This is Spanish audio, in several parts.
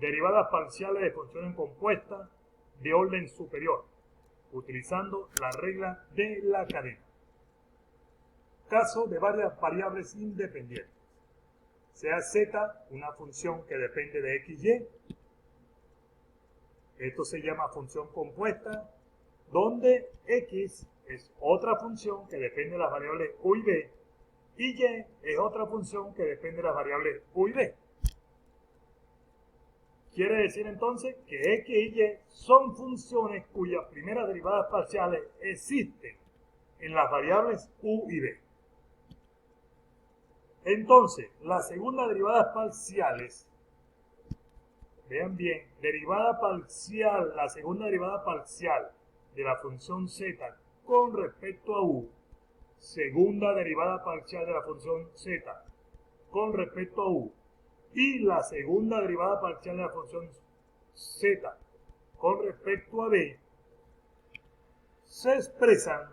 derivadas parciales de funciones compuestas de orden superior, utilizando la regla de la cadena. Caso de varias variables independientes. Sea z una función que depende de x, y. Esto se llama función compuesta, donde x es otra función que depende de las variables u y b, y es otra función que depende de las variables u y b. Quiere decir entonces que x y y son funciones cuyas primeras derivadas parciales existen en las variables u y b. Entonces, las segundas derivadas parciales, vean bien, derivada parcial, la segunda derivada parcial de la función z con respecto a u, segunda derivada parcial de la función z con respecto a u, y la segunda derivada parcial de la función z con respecto a b, se expresan,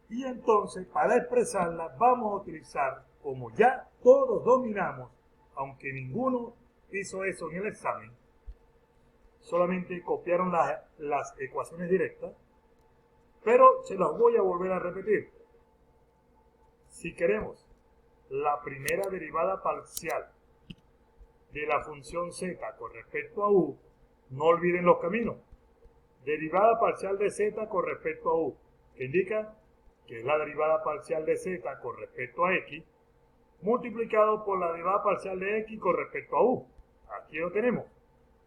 y entonces para expresarlas vamos a utilizar, como ya todos dominamos, aunque ninguno hizo eso en el examen, solamente copiaron las ecuaciones directas, pero se las voy a volver a repetir. Si queremos la primera derivada parcial de la función z con respecto a u, no olviden los caminos. Derivada parcial de z con respecto a u, que indica que es la derivada parcial de z con respecto a x, multiplicado por la derivada parcial de x con respecto a u. Aquí lo tenemos.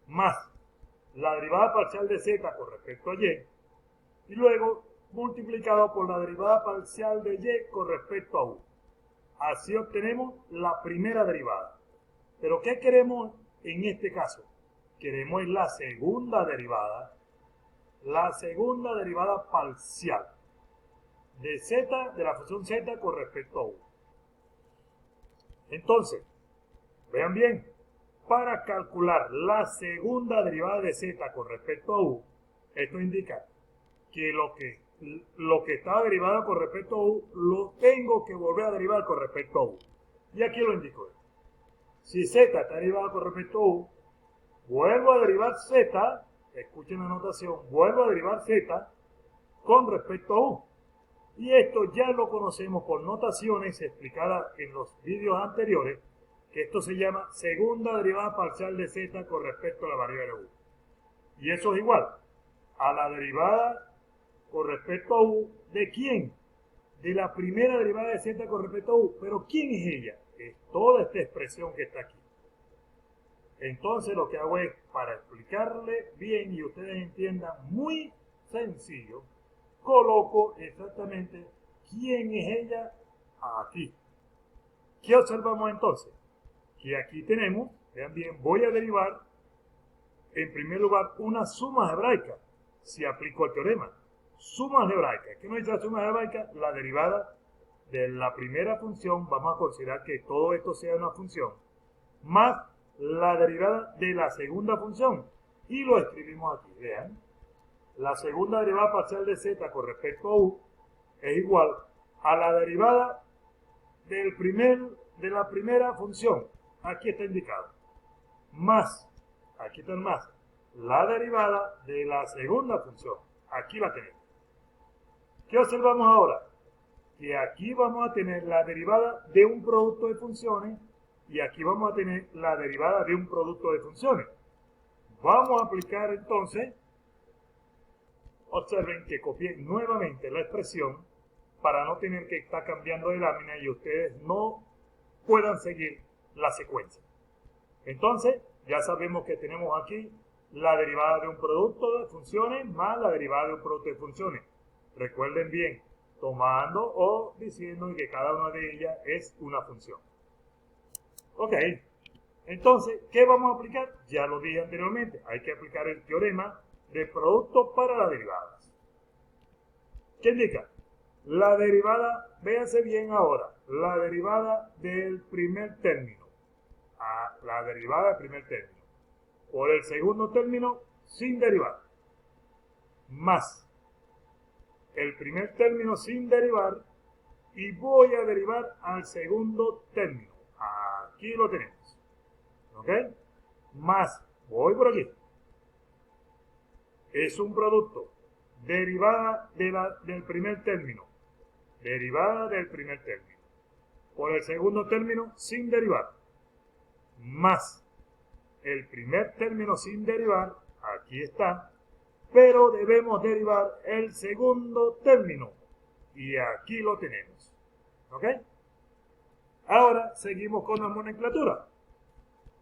Más la derivada parcial de z con respecto a y, y luego multiplicado por la derivada parcial de y con respecto a u. Así obtenemos la primera derivada. Pero ¿qué queremos en este caso? Queremos la segunda derivada parcial de z, de la función z con respecto a u. Entonces, vean bien, para calcular la segunda derivada de z con respecto a u, esto indica que lo que está derivado con respecto a u, lo tengo que volver a derivar con respecto a u. Y aquí lo indico. Si z está derivado con respecto a u, vuelvo a derivar z, escuchen la notación, vuelvo a derivar z con respecto a u. Y esto ya lo conocemos por notaciones explicadas en los vídeos anteriores, que esto se llama segunda derivada parcial de z con respecto a la variable u. Y eso es igual a la derivada con respecto a u, ¿de quién? De la primera derivada de z con respecto a u. ¿Pero quién es ella? Es toda esta expresión que está aquí. Entonces lo que hago es, para explicarle bien y ustedes entiendan muy sencillo, coloco exactamente quién es ella aquí. ¿Qué observamos entonces? Que aquí tenemos, vean bien, voy a derivar en primer lugar una suma algebraica, si aplico el teorema. Suma algebraica. ¿Qué nos dice la suma algebraica? La derivada de la primera función, vamos a considerar que todo esto sea una función, más la derivada de la segunda función. Y lo escribimos aquí, vean. La segunda derivada parcial de z con respecto a u es igual a la derivada de la primera función. Aquí está indicado. Más, aquí está el más, la derivada de la segunda función. Aquí la tenemos. ¿Qué observamos ahora? Que aquí vamos a tener la derivada de un producto de funciones y aquí vamos a tener la derivada de un producto de funciones. Vamos a aplicar entonces, observen que copié nuevamente la expresión para no tener que estar cambiando de lámina y ustedes no puedan seguir la secuencia. Entonces, ya sabemos que tenemos aquí la derivada de un producto de funciones más la derivada de un producto de funciones. Recuerden bien, tomando o diciendo que cada una de ellas es una función. Ok, entonces, ¿qué vamos a aplicar? Ya lo dije anteriormente, hay que aplicar el teorema de producto para las derivadas. ¿Qué indica? La derivada, véanse bien ahora, la derivada del primer término, la derivada del primer término, por el segundo término sin derivar, más el primer término sin derivar, y voy a derivar al segundo término. Aquí lo tenemos. ¿Ok? más, voy por aquí, es un producto, derivada del primer término, derivada del primer término, por el segundo término sin derivar, más el primer término sin derivar, aquí está, pero debemos derivar el segundo término, y aquí lo tenemos, ¿ok? Ahora seguimos con la nomenclatura.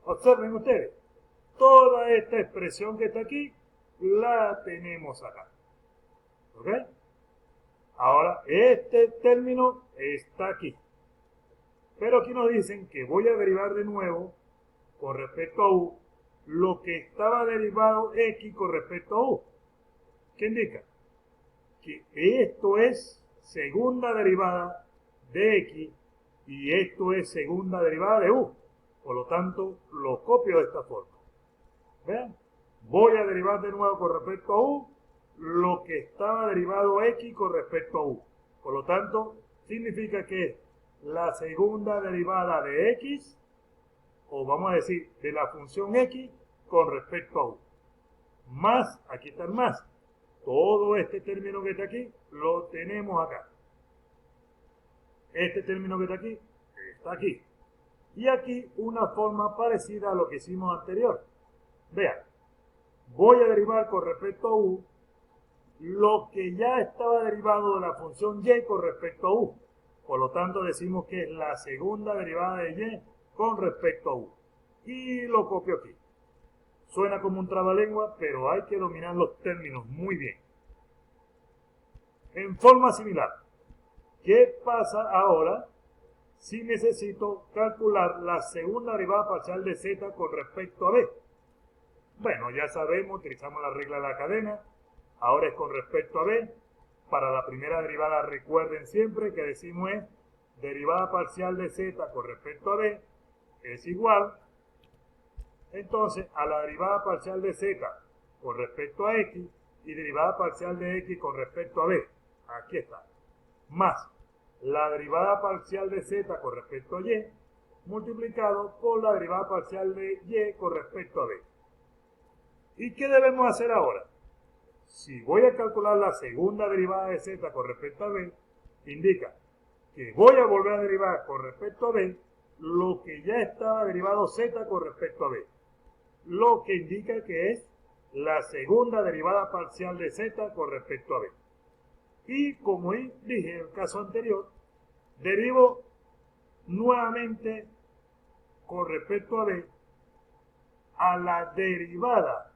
Observen ustedes, toda esta expresión que está aquí, la tenemos acá, ¿ok? Ahora, este término está aquí. Pero aquí nos dicen que voy a derivar de nuevo, con respecto a u, lo que estaba derivado x con respecto a u. ¿Qué indica? Que esto es segunda derivada de x y esto es segunda derivada de u. Por lo tanto, lo copio de esta forma. ¿Vean? Voy a derivar de nuevo con respecto a u lo que estaba derivado x con respecto a u. Por lo tanto, significa que la segunda derivada de x, o vamos a decir, de la función x con respecto a u. Más, aquí está el más. Todo este término que está aquí, lo tenemos acá. Este término que está aquí. Y aquí una forma parecida a lo que hicimos anterior. Vean, voy a derivar con respecto a u lo que ya estaba derivado de la función y con respecto a u. Por lo tanto, decimos que es la segunda derivada de y con respecto a u. Y lo copio aquí. Suena como un trabalengua, pero hay que dominar los términos muy bien. En forma similar, ¿qué pasa ahora si necesito calcular la segunda derivada parcial de z con respecto a b? Bueno, ya sabemos, utilizamos la regla de la cadena. Ahora es con respecto a b. Para la primera derivada, recuerden siempre que decimos es derivada parcial de z con respecto a b es igual, entonces, a la derivada parcial de z con respecto a x y derivada parcial de x con respecto a b. Aquí está. Más la derivada parcial de z con respecto a y multiplicado por la derivada parcial de y con respecto a b. ¿Y qué debemos hacer ahora? Si voy a calcular la segunda derivada de z con respecto a b, indica que voy a volver a derivar con respecto a b lo que ya estaba derivado z con respecto a b. Lo que indica que es la segunda derivada parcial de z con respecto a b. Y como dije en el caso anterior, derivo nuevamente con respecto a b a la derivada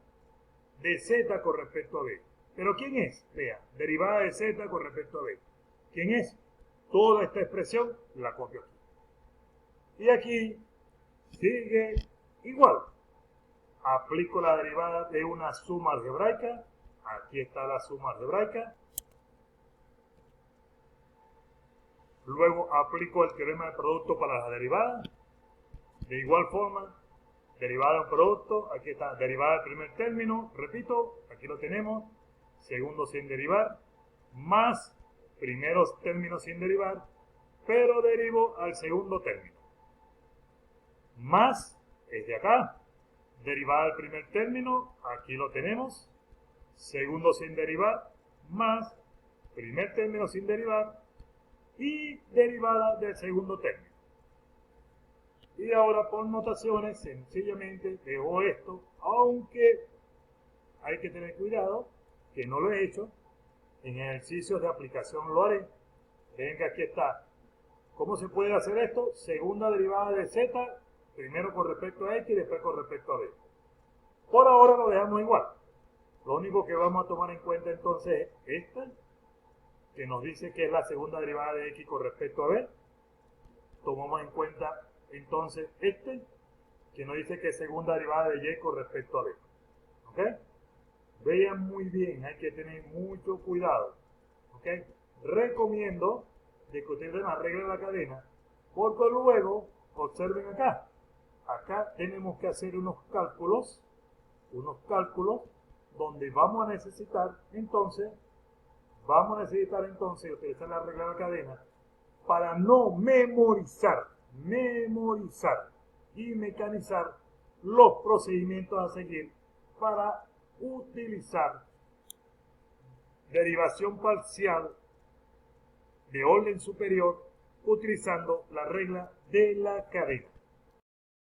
de z con respecto a b. ¿Pero quién es? Vea, derivada de z con respecto a b. ¿Quién es? Toda esta expresión la copio aquí. Y aquí sigue igual. Aplico la derivada de una suma algebraica. Aquí está la suma algebraica. Luego aplico el teorema de producto para las derivadas. De igual forma, derivada de un producto, aquí está, derivada del primer término, repito, aquí lo tenemos, segundo sin derivar, más primeros términos sin derivar, pero derivo al segundo término. Más, es de acá, derivada del primer término, aquí lo tenemos, segundo sin derivar, más primer término sin derivar, y derivada del segundo término. Y ahora por notaciones sencillamente dejo esto, aunque hay que tener cuidado, que no lo he hecho, en ejercicios de aplicación lo haré. Ven que aquí está. ¿Cómo se puede hacer esto? Segunda derivada de z, primero con respecto a x y después con respecto a b. Por ahora lo dejamos igual. Lo único que vamos a tomar en cuenta entonces es esta, que nos dice que es la segunda derivada de x con respecto a b. Tomamos en cuenta entonces este, que nos dice que es segunda derivada de y con respecto a b. ¿Ok? Vean muy bien, hay que tener mucho cuidado. ¿Ok? Recomiendo de que utilicen la regla de la cadena, porque luego, observen acá. Acá tenemos que hacer unos cálculos donde vamos a necesitar entonces utilizar la regla de la cadena para no memorizar y mecanizar los procedimientos a seguir para utilizar derivación parcial de orden superior utilizando la regla de la cadena.